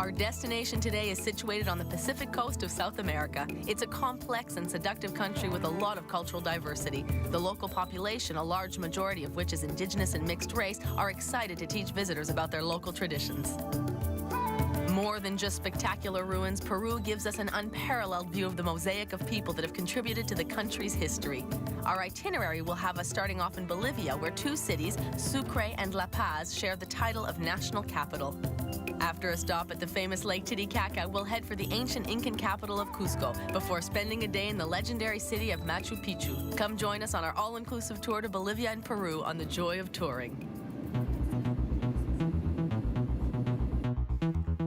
Our destination today is situated on the Pacific coast of South America. It's a complex and seductive country with a lot of cultural diversity. The local population, a large majority of which is indigenous and mixed race, are excited to teach visitors about their local traditions. More than just spectacular ruins, Peru gives us an unparalleled view of the mosaic of people that have contributed to the country's history. Our itinerary will have us starting off in Bolivia, where two cities, Sucre and La Paz, share the title of national capital. After a stop at the famous Lake Titicaca, we'll head for the ancient Incan capital of Cusco before spending a day in the legendary city of Machu Picchu. Come join us on our all-inclusive tour to Bolivia and Peru on the joy of touring.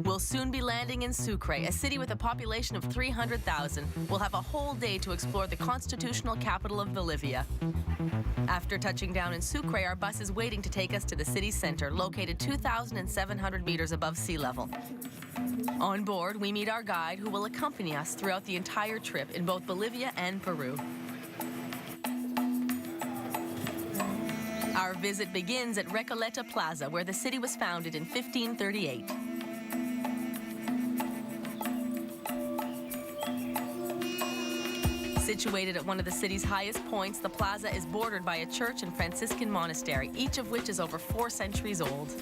We'll soon be landing in Sucre, a city with a population of 300,000. We'll have a whole day to explore the constitutional capital of Bolivia. After touching down in Sucre, our bus is waiting to take us to the city center, located 2,700 meters above sea level. On board, we meet our guide, who will accompany us throughout the entire trip in both Bolivia and Peru. Our visit begins at Recoleta Plaza, where the city was founded in 1538. Situated at one of the city's highest points, the plaza is bordered by a church and Franciscan monastery, each of which is over 4 centuries old.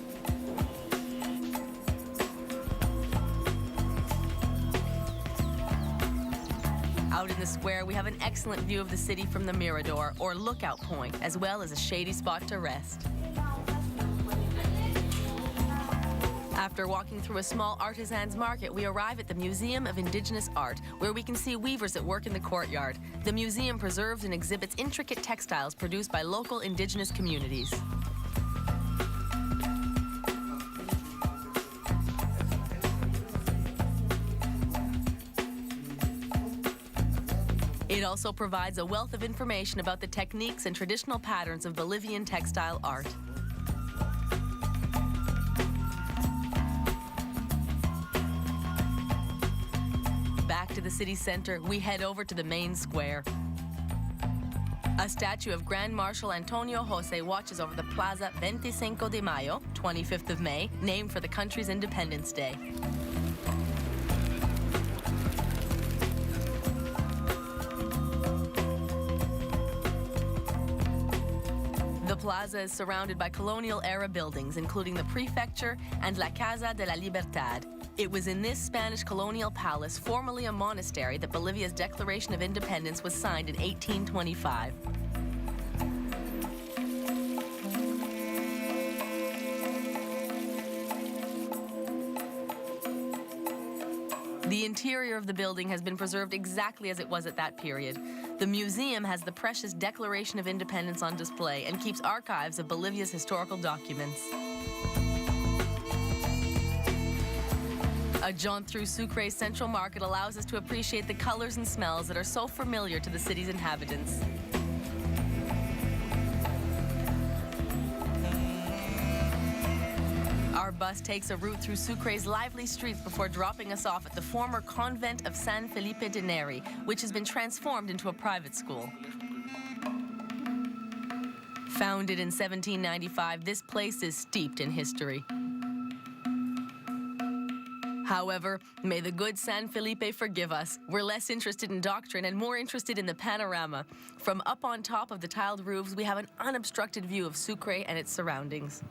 Out in the square, we have an excellent view of the city from the Mirador, or lookout point, as well as a shady spot to rest. After walking through a small artisans market, we arrive at the Museum of Indigenous Art, where we can see weavers at work in the courtyard. The museum preserves and exhibits intricate textiles produced by local indigenous communities. It also provides a wealth of information about the techniques and traditional patterns of Bolivian textile art. Back to the city center, we head over to the main square. A statue of Grand Marshal Antonio José watches over the Plaza 25 de Mayo, 25th of May, named for the country's Independence Day. The plaza is surrounded by colonial-era buildings, including the Prefecture and La Casa de la Libertad. It was in this Spanish colonial palace, formerly a monastery, that Bolivia's Declaration of Independence was signed in 1825. The interior of the building has been preserved exactly as it was at that period. The museum has the precious Declaration of Independence on display and keeps archives of Bolivia's historical documents. A jaunt through Sucre's central market allows us to appreciate the colors and smells that are so familiar to the city's inhabitants. Our bus takes a route through Sucre's lively streets before dropping us off at the former convent of San Felipe de Neri, which has been transformed into a private school. Founded in 1795, this place is steeped in history. However, may the good San Felipe forgive us. We're less interested in doctrine and more interested in the panorama. From up on top of the tiled roofs, we have an unobstructed view of Sucre and its surroundings.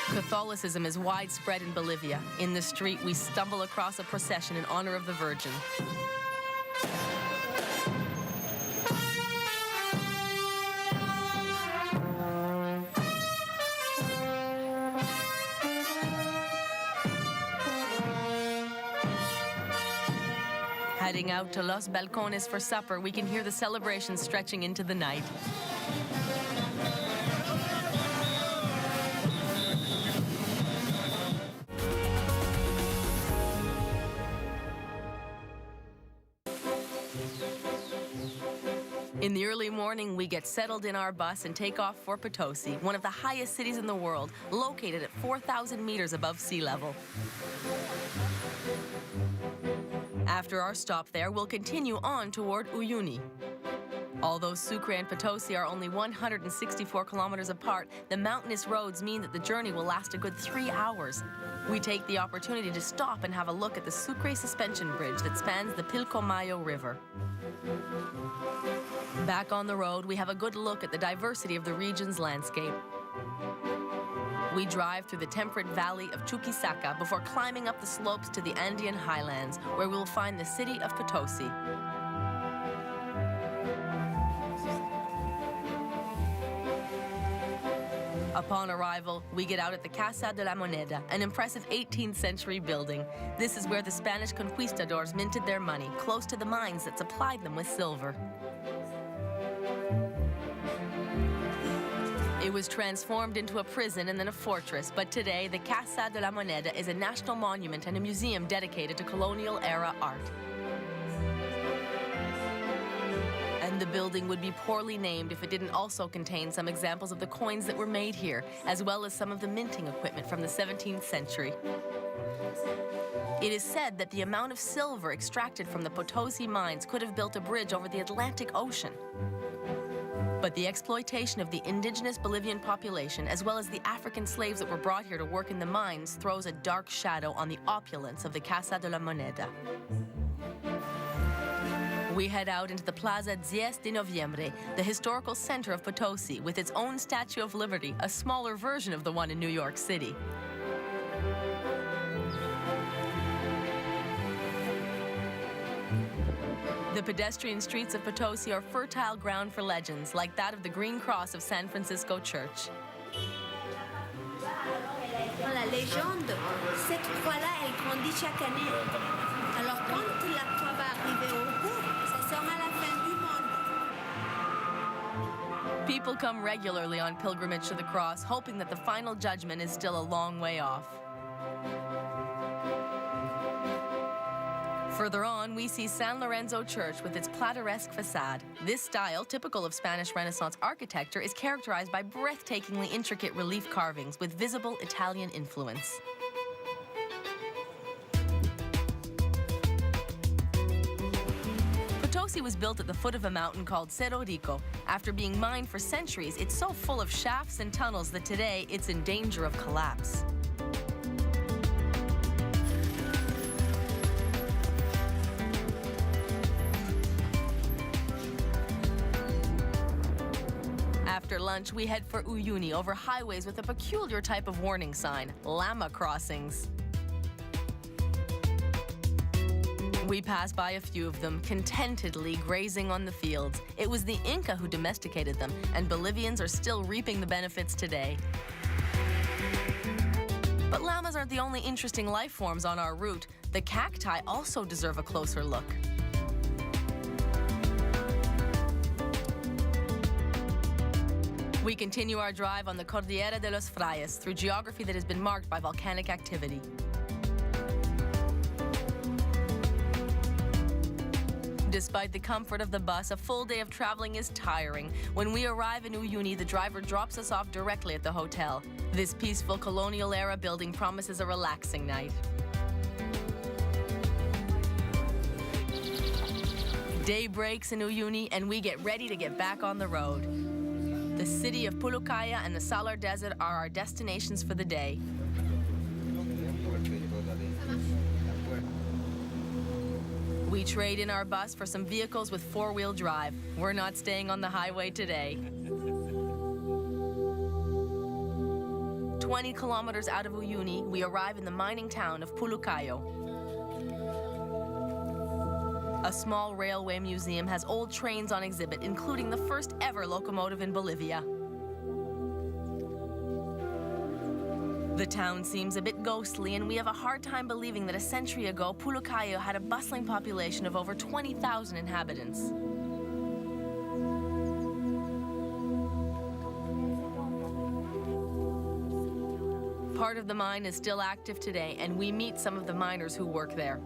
Catholicism is widespread in Bolivia. In the street, we stumble across a procession in honor of the Virgin. Heading out to Los Balcones for supper, we can hear the celebrations stretching into the night. In the early morning, we get settled in our bus and take off for Potosi, one of the highest cities in the world, located at 4,000 meters above sea level. After our stop there, we'll continue on toward Uyuni. Although Sucre and Potosi are only 164 kilometers apart, the mountainous roads mean that the journey will last a good 3 hours. We take the opportunity to stop and have a look at the Sucre suspension bridge that spans the Pilcomayo River. Back on the road, we have a good look at the diversity of the region's landscape. We drive through the temperate valley of Chuquisaca before climbing up the slopes to the Andean highlands, where we will find the city of Potosi. Upon arrival, we get out at the Casa de la Moneda, an impressive 18th century building. This is where the Spanish conquistadors minted their money, close to the mines that supplied them with silver. It was transformed into a prison and then a fortress, but today the Casa de la Moneda is a national monument and a museum dedicated to colonial-era art. And the building would be poorly named if it didn't also contain some examples of the coins that were made here, as well as some of the minting equipment from the 17th century. It is said that the amount of silver extracted from the Potosi mines could have built a bridge over the Atlantic Ocean. But the exploitation of the indigenous Bolivian population, as well as the African slaves that were brought here to work in the mines, throws a dark shadow on the opulence of the Casa de la Moneda. We head out into the Plaza 10 de Noviembre, the historical center of Potosi, with its own Statue of Liberty, a smaller version of the one in New York City. The pedestrian streets of Potosi are fertile ground for legends, like that of the Green Cross of San Francisco Church. La légende, cette croix-là, elle grandit chaque année. Alors quand la croix va arriver au bout, ça sera la fin du monde. People come regularly on pilgrimage to the cross, hoping that the final judgment is still a long way off. Further on, we see San Lorenzo Church with its plateresque facade. This style, typical of Spanish Renaissance architecture, is characterized by breathtakingly intricate relief carvings with visible Italian influence. Potosi was built at the foot of a mountain called Cerro Rico. After being mined for centuries, it's so full of shafts and tunnels that today it's in danger of collapse. After lunch, we head for Uyuni over highways with a peculiar type of warning sign, llama crossings. We pass by a few of them, contentedly grazing on the fields. It was the Inca who domesticated them, and Bolivians are still reaping the benefits today. But llamas aren't the only interesting life forms on our route. The cacti also deserve a closer look. We continue our drive on the Cordillera de los Frailes through geography that has been marked by volcanic activity. Despite the comfort of the bus, a full day of traveling is tiring. When we arrive in Uyuni, the driver drops us off directly at the hotel. This peaceful colonial-era building promises a relaxing night. Day breaks in Uyuni, and we get ready to get back on the road. The city of Pulucaya and the Salar Desert are our destinations for the day. We trade in our bus for some vehicles with four-wheel drive. We're not staying on the highway today. 20 kilometers out of Uyuni, we arrive in the mining town of Pulucayo. A small railway museum has old trains on exhibit, including the first ever locomotive in Bolivia. The town seems a bit ghostly, and we have a hard time believing that a century ago, Pulucayo had a bustling population of over 20,000 inhabitants. Part of the mine is still active today, and we meet some of the miners who work there.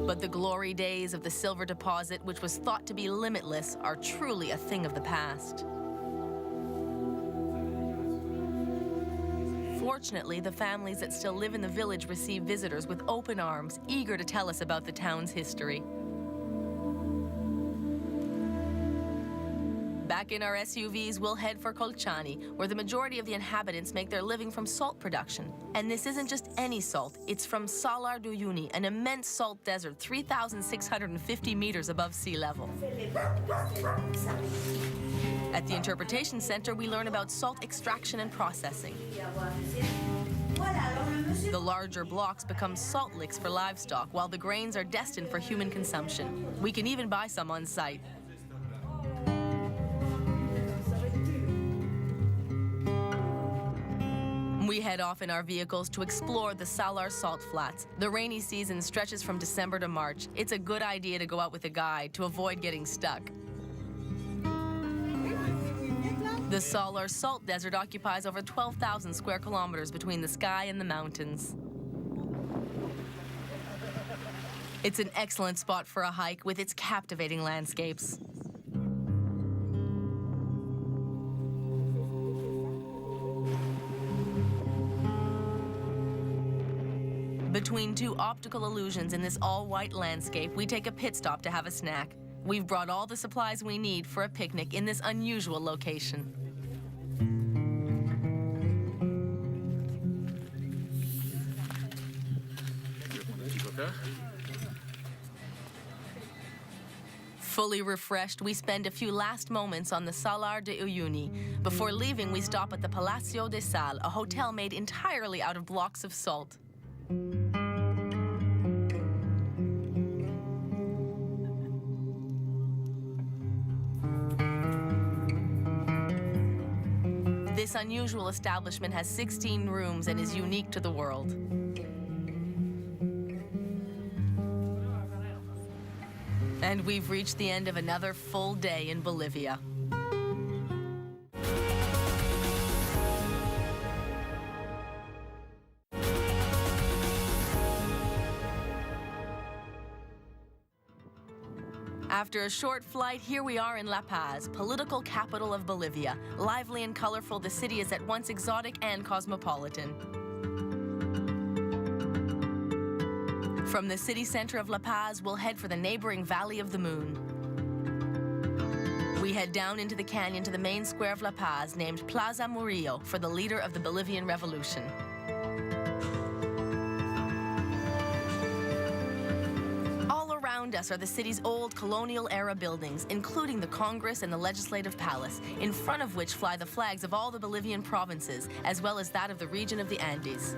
But the glory days of the silver deposit, which was thought to be limitless, are truly a thing of the past. Fortunately, the families that still live in the village receive visitors with open arms, eager to tell us about the town's history. Back in our SUVs, we'll head for Colchani, where the majority of the inhabitants make their living from salt production. And this isn't just any salt, it's from Salar de Uyuni, an immense salt desert 3,650 meters above sea level. At the Interpretation Center, we learn about salt extraction and processing. The larger blocks become salt licks for livestock, while the grains are destined for human consumption. We can even buy some on site. We head off in our vehicles to explore the Salar Salt Flats. The rainy season stretches from December to March. It's a good idea to go out with a guide to avoid getting stuck. The Salar Salt Desert occupies over 12,000 square kilometers between the sky and the mountains. It's an excellent spot for a hike with its captivating landscapes. Between two optical illusions in this all-white landscape, we take a pit stop to have a snack. We've brought all the supplies we need for a picnic in this unusual location. Fully refreshed, we spend a few last moments on the Salar de Uyuni. Before leaving, we stop at the Palacio de Sal, a hotel made entirely out of blocks of salt. This unusual establishment has 16 rooms and is unique to the world. And we've reached the end of another full day in Bolivia. After a short flight, here we are in La Paz, political capital of Bolivia. Lively and colorful, the city is at once exotic and cosmopolitan. From the city center of La Paz, we'll head for the neighboring Valley of the Moon. We head down into the canyon to the main square of La Paz, named Plaza Murillo, for the leader of the Bolivian Revolution. Around us are the city's old colonial-era buildings, including the Congress and the Legislative Palace, in front of which fly the flags of all the Bolivian provinces, as well as that of the region of the Andes.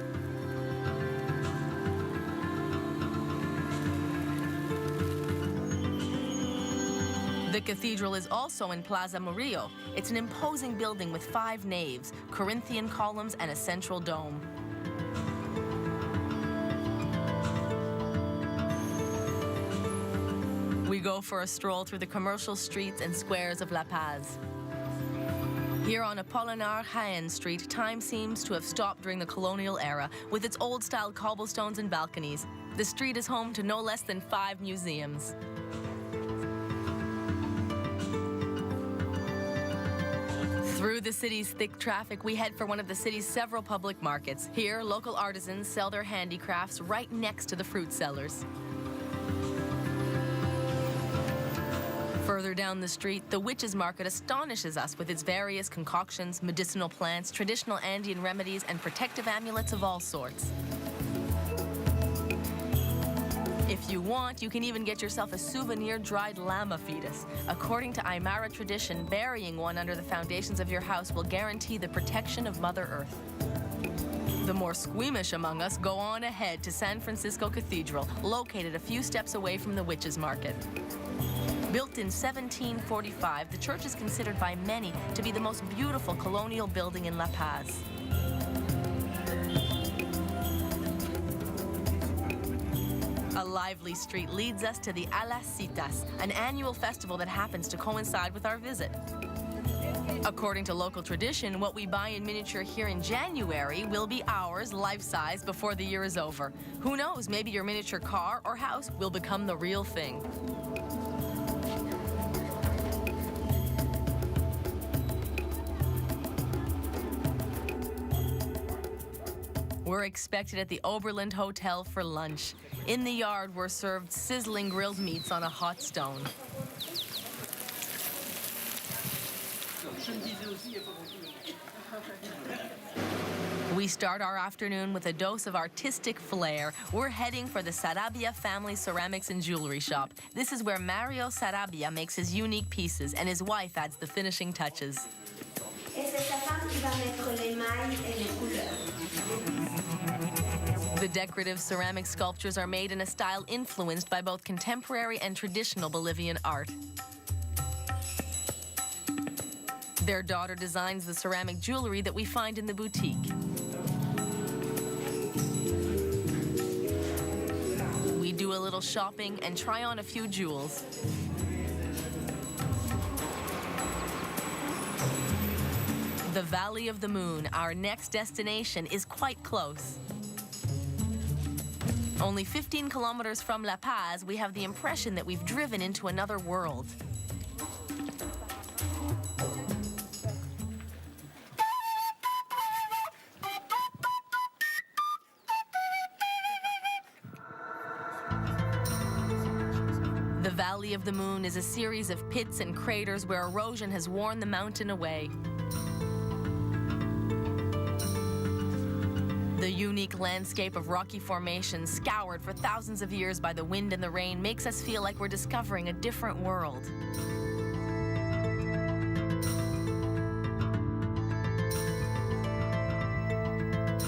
The cathedral is also in Plaza Murillo. It's an imposing building with 5 naves, Corinthian columns, and a central dome. We go for a stroll through the commercial streets and squares of La Paz. Here on Apolinar Jaén Street, time seems to have stopped during the colonial era, with its old-style cobblestones and balconies. The street is home to no less than 5 museums. Through the city's thick traffic, we head for one of the city's several public markets. Here, local artisans sell their handicrafts right next to the fruit sellers. Further down the street, the Witches' Market astonishes us with its various concoctions, medicinal plants, traditional Andean remedies, and protective amulets of all sorts. If you want, you can even get yourself a souvenir dried llama fetus. According to Aymara tradition, burying one under the foundations of your house will guarantee the protection of Mother Earth. The more squeamish among us go on ahead to San Francisco Cathedral, located a few steps away from the Witches' Market. Built in 1745, the church is considered by many to be the most beautiful colonial building in La Paz. A lively street leads us to the Alacitas, an annual festival that happens to coincide with our visit. According to local tradition, what we buy in miniature here in January will be ours, life-size, before the year is over. Who knows, maybe your miniature car or house will become the real thing. We're expected at the Oberland Hotel for lunch. In the yard, we're served sizzling grilled meats on a hot stone. We start our afternoon with a dose of artistic flair. We're heading for the Sarabia family ceramics and jewelry shop. This is where Mario Sarabia makes his unique pieces and his wife adds the finishing touches. The decorative ceramic sculptures are made in a style influenced by both contemporary and traditional Bolivian art. Their daughter designs the ceramic jewelry that we find in the boutique. We do a little shopping and try on a few jewels. The Valley of the Moon, our next destination, is quite close. Only 15 kilometers from La Paz, we have the impression that we've driven into another world. The Valley of the Moon is a series of pits and craters where erosion has worn the mountain away. The unique landscape of rocky formations scoured for thousands of years by the wind and the rain makes us feel like we're discovering a different world.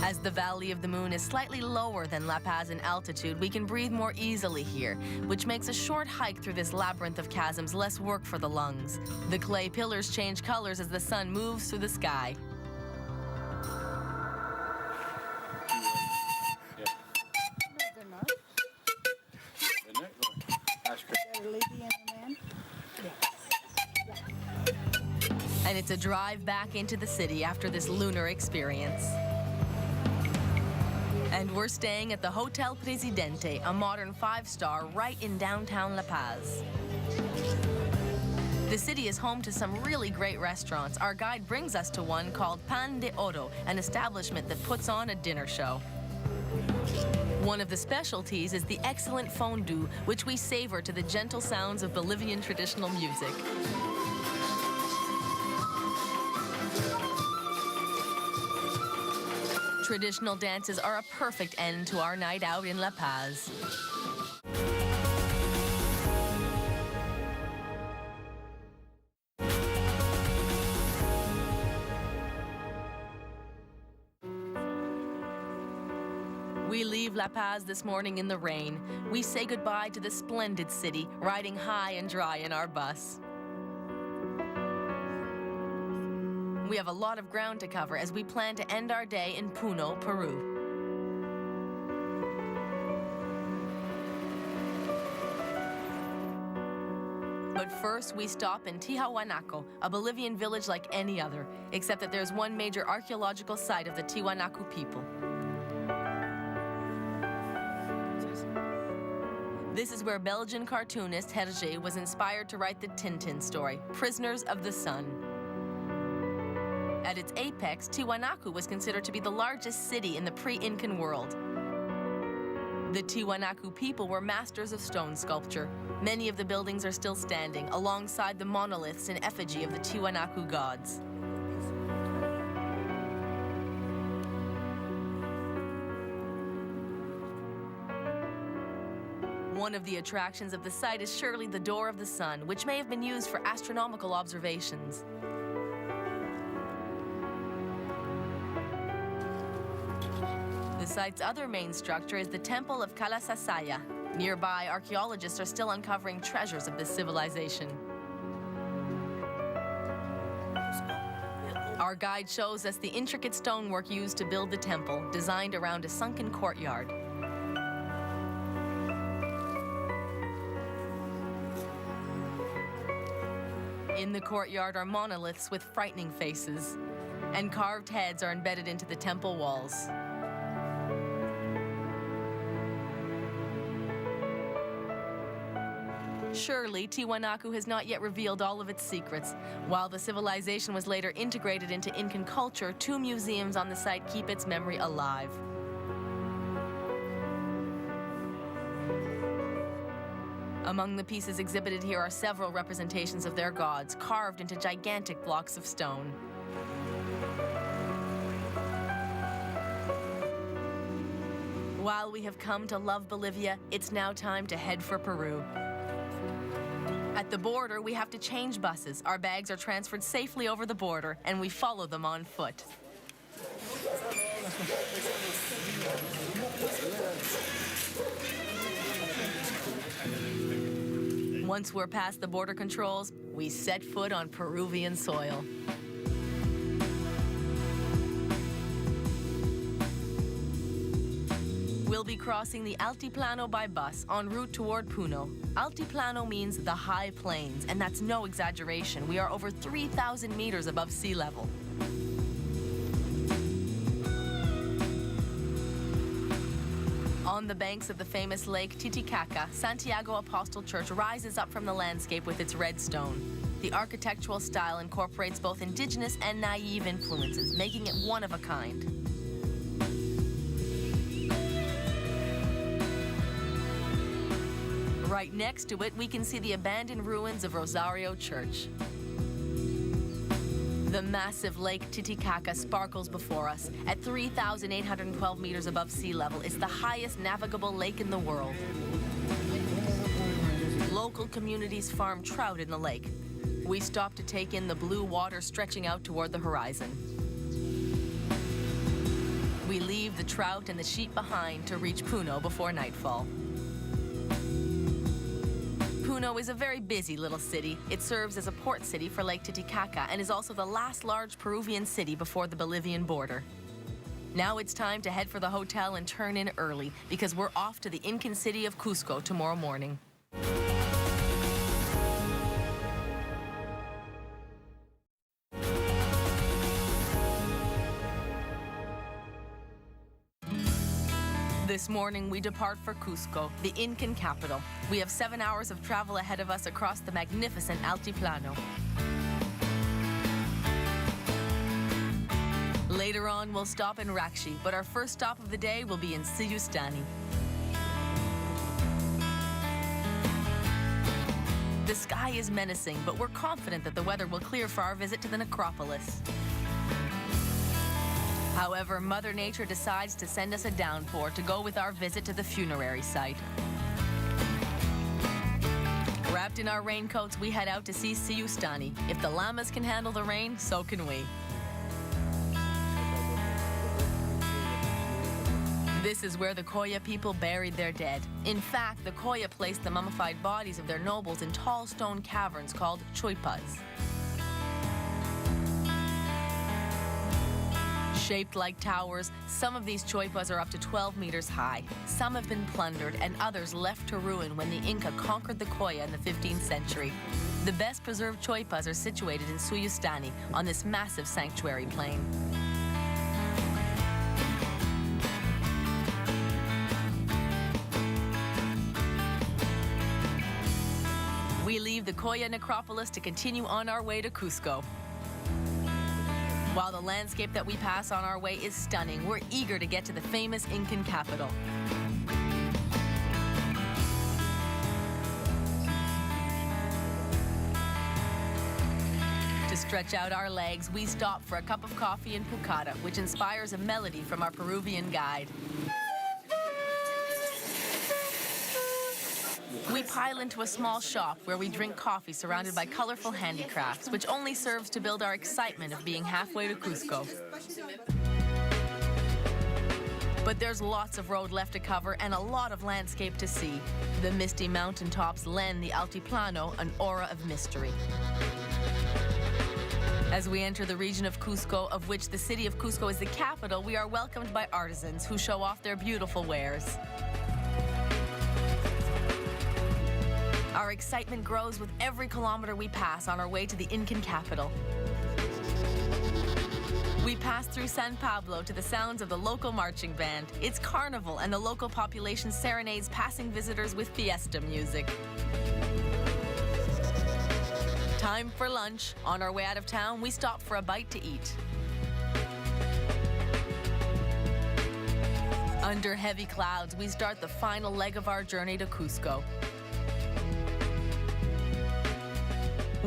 As the Valley of the Moon is slightly lower than La Paz in altitude, we can breathe more easily here, which makes a short hike through this labyrinth of chasms less work for the lungs. The clay pillars change colors as the sun moves through the sky. And it's a drive back into the city after this lunar experience. And we're staying at the Hotel Presidente, a modern 5-star right in downtown La Paz. The city is home to some really great restaurants. Our guide brings us to one called Pan de Oro, an establishment that puts on a dinner show. One of the specialties is the excellent fondue, which we savor to the gentle sounds of Bolivian traditional music. Traditional dances are a perfect end to our night out in La Paz. We leave La Paz this morning in the rain. We say goodbye to the splendid city, riding high and dry in our bus. We have a lot of ground to cover as we plan to end our day in Puno, Peru. But first, we stop in Tiwanaku, a Bolivian village like any other, except that there's one major archaeological site of the Tiwanaku people. This is where Belgian cartoonist Hergé was inspired to write the Tintin story, Prisoners of the Sun. At its apex, Tiwanaku was considered to be the largest city in the pre-Incan world. The Tiwanaku people were masters of stone sculpture. Many of the buildings are still standing, alongside the monoliths in effigy of the Tiwanaku gods. One of the attractions of the site is surely the Door of the Sun, which may have been used for astronomical observations. The site's other main structure is the Temple of Kalasasaya. Nearby, archaeologists are still uncovering treasures of this civilization. Our guide shows us the intricate stonework used to build the temple, designed around a sunken courtyard. In the courtyard are monoliths with frightening faces, and carved heads are embedded into the temple walls. Surely, Tiwanaku has not yet revealed all of its secrets. While the civilization was later integrated into Incan culture, 2 museums on the site keep its memory alive. Among the pieces exhibited here are several representations of their gods, carved into gigantic blocks of stone. While we have come to love Bolivia, it's now time to head for Peru. At the border, we have to change buses. Our bags are transferred safely over the border, and we follow them on foot. Once we're past the border controls, we set foot on Peruvian soil. We'll be crossing the Altiplano by bus en route toward Puno. Altiplano means the high plains, and that's no exaggeration. We are over 3,000 meters above sea level. On the banks of the famous lake Titicaca, Santiago Apostol Church rises up from the landscape with its red stone. The architectural style incorporates both indigenous and naive influences, making it one of a kind. Right next to it, we can see the abandoned ruins of Rosario Church. The massive Lake Titicaca sparkles before us. At 3,812 meters above sea level, it's the highest navigable lake in the world. Local communities farm trout in the lake. We stop to take in the blue water stretching out toward the horizon. We leave the trout and the sheep behind to reach Puno before nightfall. Puno is a very busy little city. It serves as a port city for Lake Titicaca and is also the last large Peruvian city before the Bolivian border. Now it's time to head for the hotel and turn in early because we're off to the Incan city of Cusco tomorrow morning. This morning, we depart for Cusco, the Incan capital. We have 7 hours of travel ahead of us across the magnificent Altiplano. Later on, we'll stop in Rakshi, but our first stop of the day will be in Siyustani. The sky is menacing, but we're confident that the weather will clear for our visit to the necropolis. However, Mother Nature decides to send us a downpour to go with our visit to the funerary site. Wrapped in our raincoats, we head out to see Siyustani. If the llamas can handle the rain, so can we. This is where the Koya people buried their dead. In fact, the Koya placed the mummified bodies of their nobles in tall stone caverns called choipas. Shaped like towers, some of these choipas are up to 12 meters high. Some have been plundered and others left to ruin when the Inca conquered the Koya in the 15th century. The best preserved choipas are situated in Siyustani on this massive sanctuary plain. We leave the Koya necropolis to continue on our way to Cusco. While the landscape that we pass on our way is stunning, we're eager to get to the famous Incan capital. To stretch out our legs, we stop for a cup of coffee in Pucata, which inspires a melody from our Peruvian guide. We pile into a small shop where we drink coffee surrounded by colorful handicrafts, which only serves to build our excitement of being halfway to Cusco. But there's lots of road left to cover and a lot of landscape to see. The misty mountaintops lend the Altiplano an aura of mystery. As we enter the region of Cusco, of which the city of Cusco is the capital, we are welcomed by artisans who show off their beautiful wares. Our excitement grows with every kilometer we pass on our way to the Incan capital. We pass through San Pablo to the sounds of the local marching band. It's carnival, and the local population serenades passing visitors with fiesta music. Time for lunch. On our way out of town, we stop for a bite to eat. Under heavy clouds, we start the final leg of our journey to Cusco.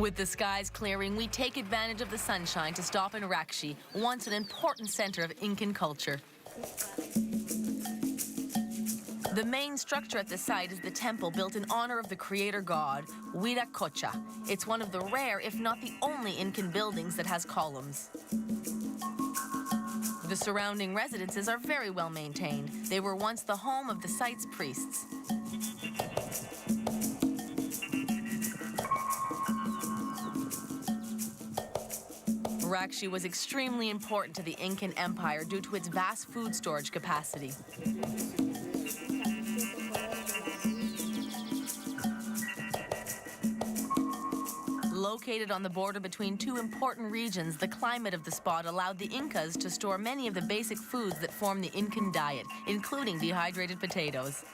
With the skies clearing, we take advantage of the sunshine to stop in Rakshi, once an important center of Incan culture. The main structure at the site is the temple built in honor of the creator god, Huiracocha. It's one of the rare, if not the only, Incan buildings that has columns. The surrounding residences are very well maintained. They were once the home of the site's priests. Rakshi was extremely important to the Incan Empire due to its vast food storage capacity. Located on the border between two important regions, the climate of the spot allowed the Incas to store many of the basic foods that form the Incan diet, including dehydrated potatoes.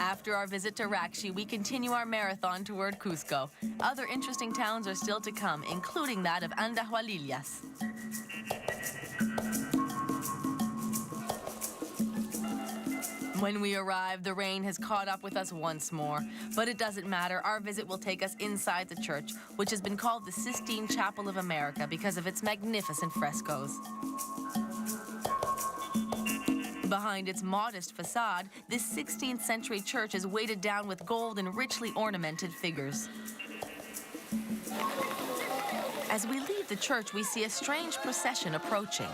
After our visit to Rakshi, we continue our marathon toward Cusco. Other interesting towns are still to come, including that of Andahualillas. When we arrive, the rain has caught up with us once more. But it doesn't matter. Our visit will take us inside the church, which has been called the Sistine Chapel of America because of its magnificent frescoes. Behind its modest facade, this 16th century church is weighted down with gold and richly ornamented figures. As we leave the church, we see a strange procession approaching.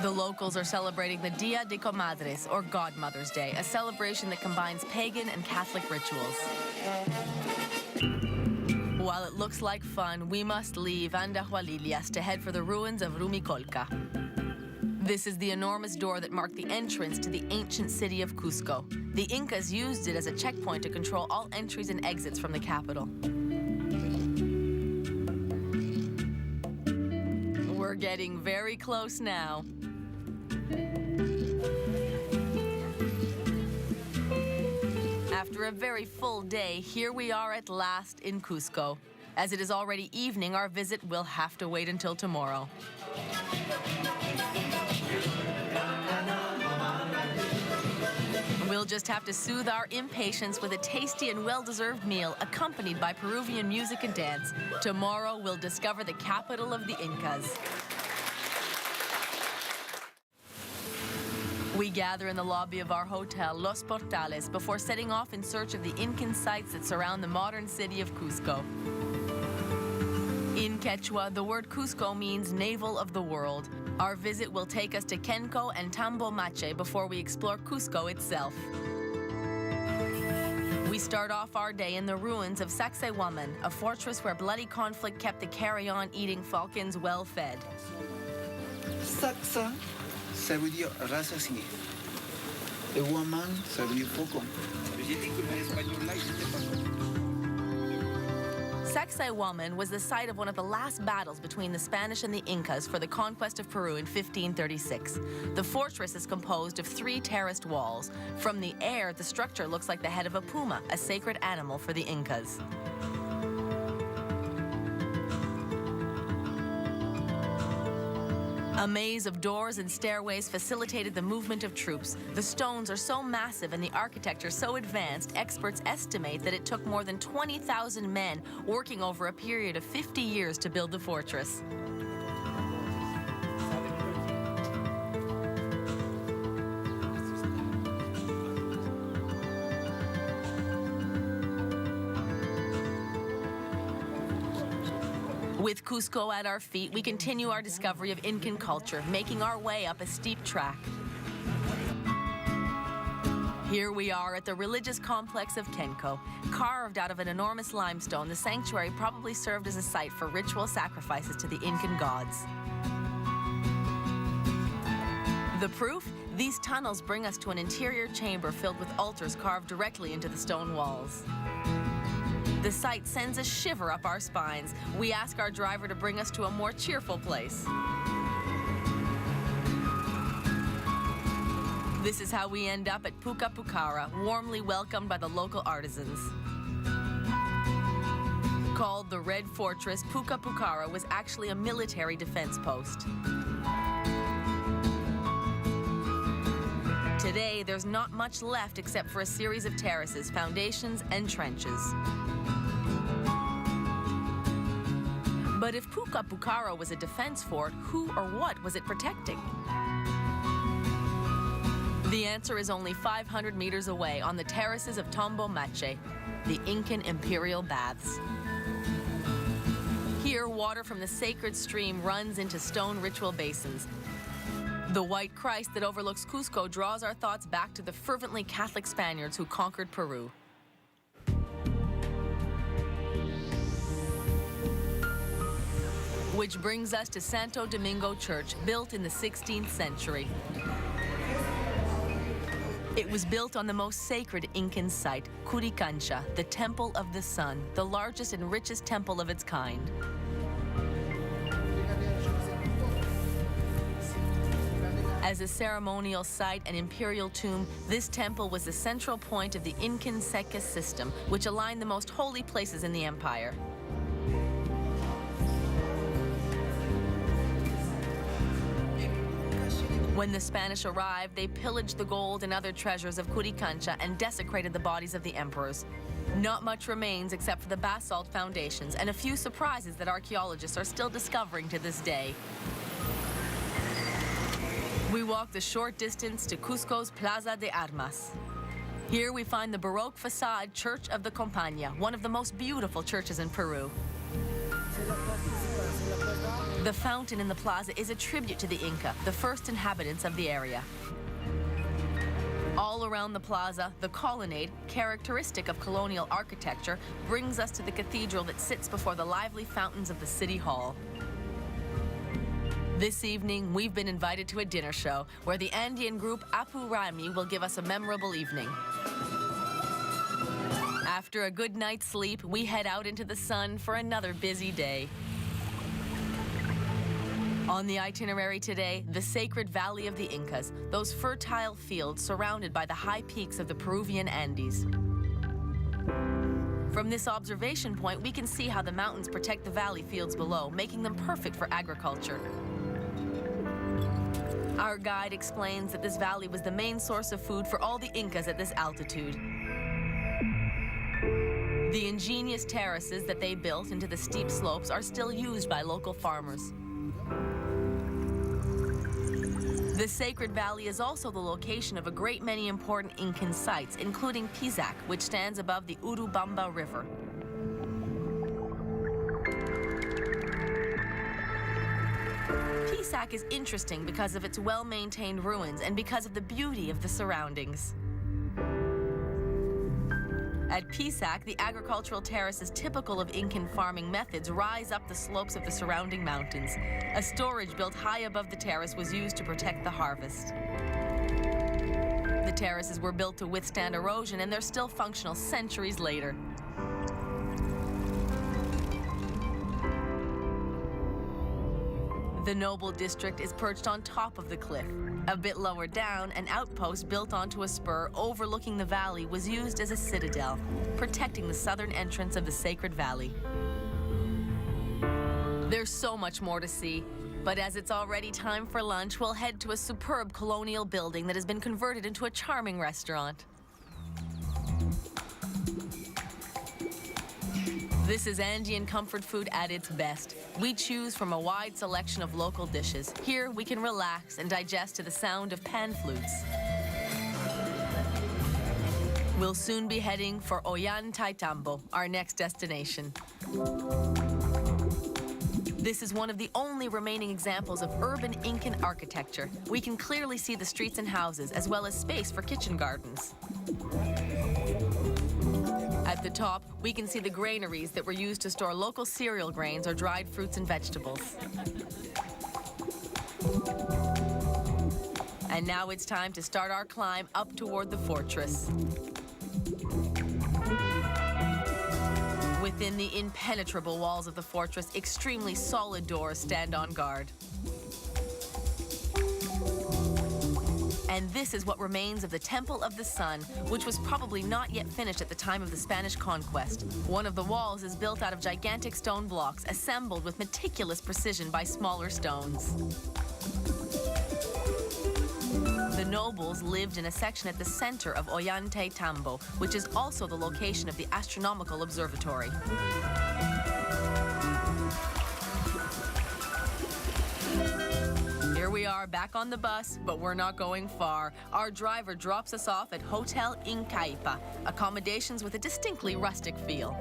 The locals are celebrating the Dia de Comadres, or Godmother's Day, a celebration that combines pagan and Catholic rituals. While it looks like fun, we must leave Andahualillas to head for the ruins of Rumicolca. This is the enormous door that marked the entrance to the ancient city of Cusco. The Incas used it as a checkpoint to control all entries and exits from the capital. We're getting very close now. After a very full day, here we are at last in Cusco. As it is already evening, our visit will have to wait until tomorrow. We'll just have to soothe our impatience with a tasty and well-deserved meal accompanied by Peruvian music and dance. Tomorrow, we'll discover the capital of the Incas. We gather in the lobby of our hotel, Los Portales, before setting off in search of the Incan sites that surround the modern city of Cusco. In Quechua, the word Cusco means navel of the world. Our visit will take us to Kenco and Tambo Mache before we explore Cusco itself. We start off our day in the ruins of Sacsayhuaman, a fortress where bloody conflict kept the carrion eating Falcons well fed. Saxa, ça veut dire rassasié. Et Huaman, ça veut dire faucon. J'ai dit que l'espagnol-là, il n'était pas comme. Sacsayhuaman was the site of one of the last battles between the Spanish and the Incas for the conquest of Peru in 1536. The fortress is composed of 3 terraced walls. From the air, the structure looks like the head of a puma, a sacred animal for the Incas. A maze of doors and stairways facilitated the movement of troops. The stones are so massive and the architecture so advanced, experts estimate that it took more than 20,000 men working over a period of 50 years to build the fortress. With Cusco at our feet, we continue our discovery of Incan culture, making our way up a steep track. Here we are at the religious complex of Kenco. Carved out of an enormous limestone, the sanctuary probably served as a site for ritual sacrifices to the Incan gods. The proof? These tunnels bring us to an interior chamber filled with altars carved directly into the stone walls. The sight sends a shiver up our spines. We ask our driver to bring us to a more cheerful place. This is how we end up at Puka Pucara, warmly welcomed by the local artisans. Called the Red Fortress, Puka Pucara was actually a military defense post. Today, there's not much left except for a series of terraces, foundations, and trenches. But if Puka Pukaro was a defense fort, who or what was it protecting? The answer is only 500 meters away on the terraces of Tombo Mache, the Incan imperial baths. Here, water from the sacred stream runs into stone ritual basins. The white Christ that overlooks Cusco draws our thoughts back to the fervently Catholic Spaniards who conquered Peru. Which brings us to Santo Domingo Church, built in the 16th century. It was built on the most sacred Incan site, Curicancha, the Temple of the Sun, the largest and richest temple of its kind. As a ceremonial site and imperial tomb, this temple was the central point of the Incan Sekis system, which aligned the most holy places in the empire. When the Spanish arrived, they pillaged the gold and other treasures of Curicancha and desecrated the bodies of the emperors. Not much remains except for the basalt foundations and a few surprises that archaeologists are still discovering to this day. We walk the short distance to Cusco's Plaza de Armas. Here we find the Baroque facade Church of the Compañía, one of the most beautiful churches in Peru. The fountain in the plaza is a tribute to the Inca, the first inhabitants of the area. All around the plaza, the colonnade, characteristic of colonial architecture, brings us to the cathedral that sits before the lively fountains of the city hall. This evening, we've been invited to a dinner show where the Andean group Apu Rami will give us a memorable evening. After a good night's sleep, we head out into the sun for another busy day. On the itinerary today, the sacred Valley of the Incas, those fertile fields surrounded by the high peaks of the Peruvian Andes. From this observation point, we can see how the mountains protect the valley fields below, making them perfect for agriculture. Our guide explains that this valley was the main source of food for all the Incas at this altitude. The ingenious terraces that they built into the steep slopes are still used by local farmers. The Sacred Valley is also the location of a great many important Incan sites, including Pisac, which stands above the Urubamba River. Pisac is interesting because of its well-maintained ruins and because of the beauty of the surroundings. At Pisac, the agricultural terraces typical of Incan farming methods rise up the slopes of the surrounding mountains. A storage built high above the terrace was used to protect the harvest. The terraces were built to withstand erosion, and they're still functional centuries later. The noble district is perched on top of the cliff. A bit lower down, an outpost built onto a spur overlooking the valley was used as a citadel, protecting the southern entrance of the Sacred Valley. There's so much more to see, but as it's already time for lunch, we'll head to a superb colonial building that has been converted into a charming restaurant. This is Andean comfort food at its best. We choose from a wide selection of local dishes. Here, we can relax and digest to the sound of pan flutes. We'll soon be heading for Ollantaytambo, our next destination. This is one of the only remaining examples of urban Incan architecture. We can clearly see the streets and houses, as well as space for kitchen gardens. At the top, we can see the granaries that were used to store local cereal grains or dried fruits and vegetables. And now it's time to start our climb up toward the fortress. Within the impenetrable walls of the fortress, extremely solid doors stand on guard. And this is what remains of the Temple of the Sun, which was probably not yet finished at the time of the Spanish conquest. One of the walls is built out of gigantic stone blocks, assembled with meticulous precision by smaller stones. The nobles lived in a section at the center of Ollantaytambo, which is also the location of the astronomical observatory. Here we are back on the bus, but we're not going far. Our driver drops us off at Hotel Incaipa, accommodations with a distinctly rustic feel.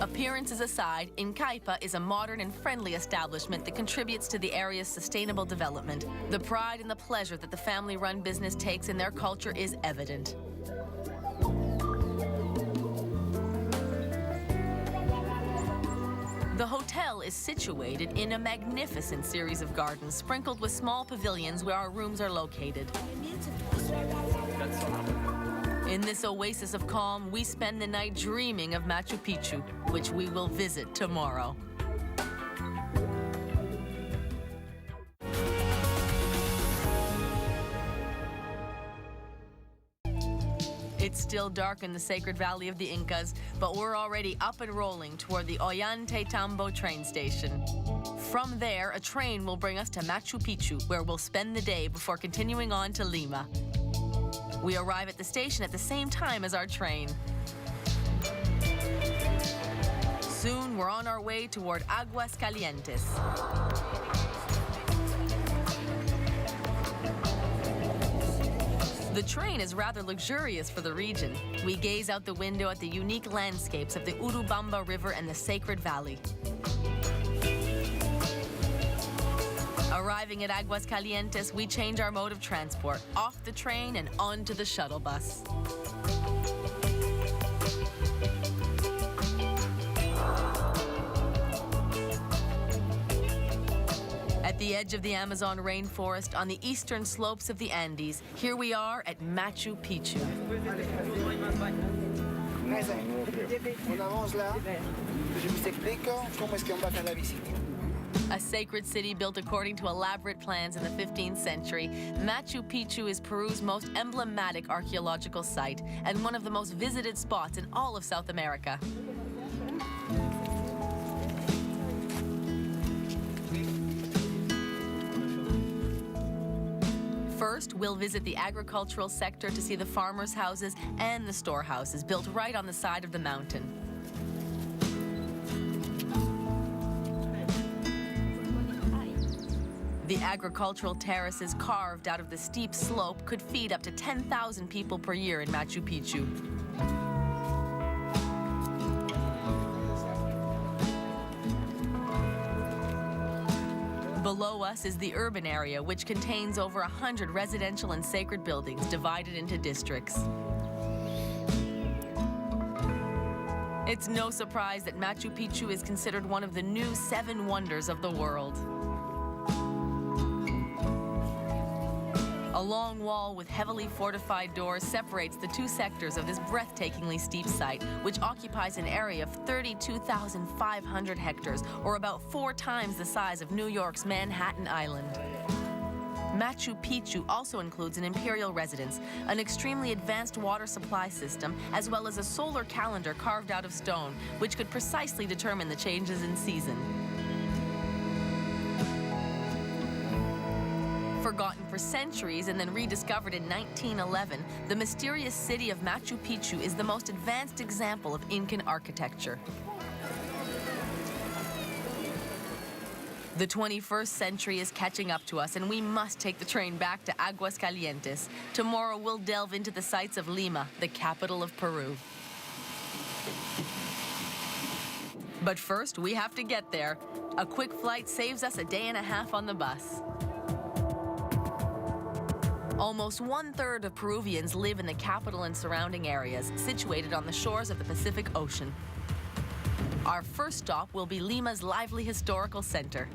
Appearances aside, Incaipa is a modern and friendly establishment that contributes to the area's sustainable development. The pride and the pleasure that the family-run business takes in their culture is evident. The hotel is situated in a magnificent series of gardens sprinkled with small pavilions where our rooms are located. In this oasis of calm, we spend the night dreaming of Machu Picchu, which we will visit tomorrow. It's still dark in the sacred valley of the Incas, but we're already up and rolling toward the Ollantaytambo train station. From there, a train will bring us to Machu Picchu, where we'll spend the day before continuing on to Lima. We arrive at the station at the same time as our train. Soon, we're on our way toward Aguascalientes. The train is rather luxurious for the region. We gaze out the window at the unique landscapes of the Urubamba River and the Sacred Valley. Arriving at Aguascalientes, we change our mode of transport, off the train and onto the shuttle bus. At the edge of the Amazon rainforest, on the eastern slopes of the Andes, here we are at Machu Picchu. A sacred city built according to elaborate plans in the 15th century, Machu Picchu is Peru's most emblematic archaeological site and one of the most visited spots in all of South America. First, we'll visit the agricultural sector to see the farmers' houses and the storehouses built right on the side of the mountain. The agricultural terraces carved out of the steep slope could feed up to 10,000 people per year in Machu Picchu. Below us is the urban area, which contains over 100 residential and sacred buildings divided into districts. It's no surprise that Machu Picchu is considered one of the new 7 wonders of the world. A long wall with heavily fortified doors separates the 2 sectors of this breathtakingly steep site, which occupies an area of 32,500 hectares, or about 4 times the size of New York's Manhattan Island. Machu Picchu also includes an imperial residence, an extremely advanced water supply system, as well as a solar calendar carved out of stone, which could precisely determine the changes in season. Forgotten for centuries and then rediscovered in 1911, the mysterious city of Machu Picchu is the most advanced example of Incan architecture. The 21st century is catching up to us, and we must take the train back to Aguascalientes. Tomorrow, we'll delve into the sights of Lima, the capital of Peru. But first, we have to get there. A quick flight saves us a day and a half on the bus. Almost 1/3 of Peruvians live in the capital and surrounding areas, situated on the shores of the Pacific Ocean. Our first stop will be Lima's lively historical center.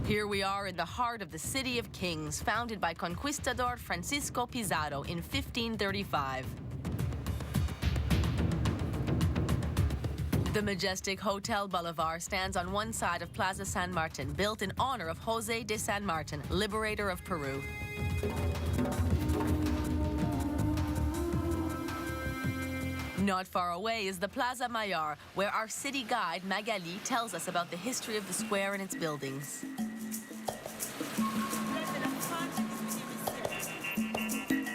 Here we are in the heart of the City of Kings, founded by Conquistador Francisco Pizarro in 1535. The majestic Hotel Bolivar stands on one side of Plaza San Martin, built in honor of José de San Martin, liberator of Peru. Not far away is the Plaza Mayor, where our city guide, Magali, tells us about the history of the square and its buildings.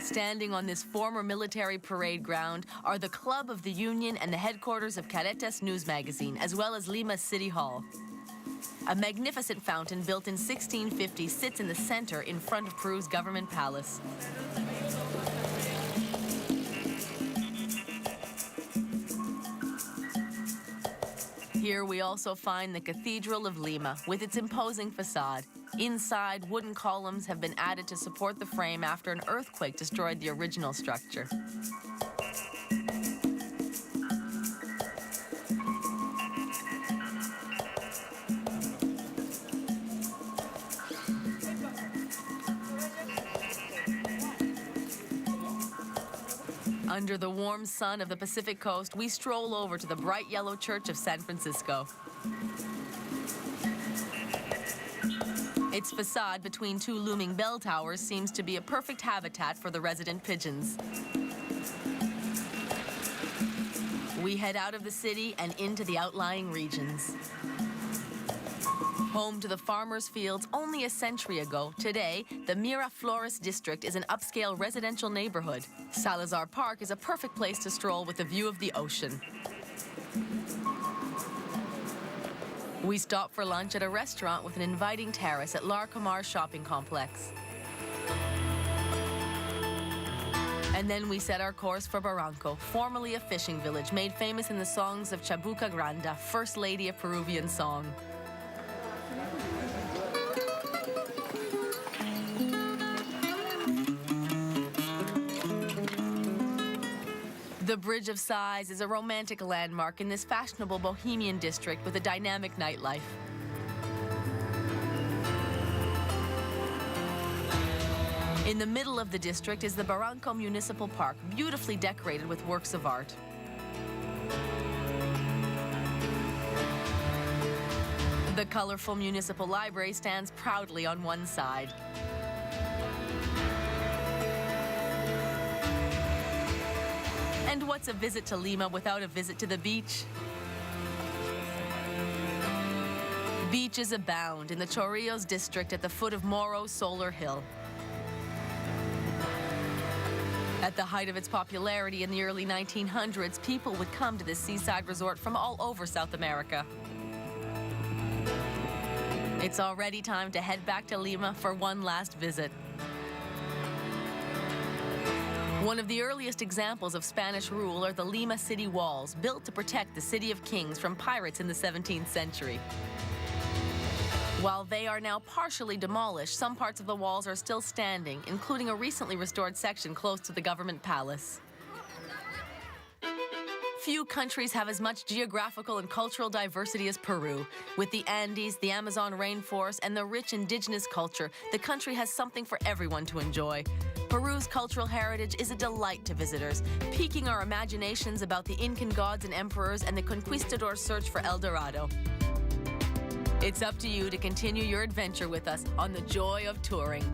Standing on this former military parade ground are the Club of the Union and the headquarters of Caretas News magazine, as well as Lima's City Hall. A magnificent fountain built in 1650 sits in the center in front of Peru's government palace. Here we also find the Cathedral of Lima with its imposing facade. Inside, wooden columns have been added to support the frame after an earthquake destroyed the original structure. Under the warm sun of the Pacific coast, we stroll over to the bright yellow Church of San Francisco. Its facade between two looming bell towers seems to be a perfect habitat for the resident pigeons. We head out of the city and into the outlying regions. Home to the farmers' fields only a century ago, today, the Miraflores district is an upscale residential neighborhood. Salazar Park is a perfect place to stroll with a view of the ocean. We stop for lunch at a restaurant with an inviting terrace at Larcomar shopping complex. And then we set our course for Barranco, formerly a fishing village made famous in the songs of Chabuca Granda, First Lady of Peruvian song. The Bridge of Sighs is a romantic landmark in this fashionable bohemian district with a dynamic nightlife. In the middle of the district is the Barranco Municipal Park, beautifully decorated with works of art. The colorful municipal library stands proudly on one side. And what's a visit to Lima without a visit to the beach? Beaches abound in the Chorrillos district at the foot of Morro's Solar Hill. At the height of its popularity in the early 1900s, people would come to this seaside resort from all over South America. It's already time to head back to Lima for one last visit. One of the earliest examples of Spanish rule are the Lima city walls, built to protect the City of Kings from pirates in the 17th century. While they are now partially demolished, some parts of the walls are still standing, including a recently restored section close to the government palace. Few countries have as much geographical and cultural diversity as Peru. With the Andes, the Amazon rainforest, and the rich indigenous culture, the country has something for everyone to enjoy. Peru's cultural heritage is a delight to visitors, piquing our imaginations about the Incan gods and emperors and the conquistadors' search for El Dorado. It's up to you to continue your adventure with us on the joy of touring.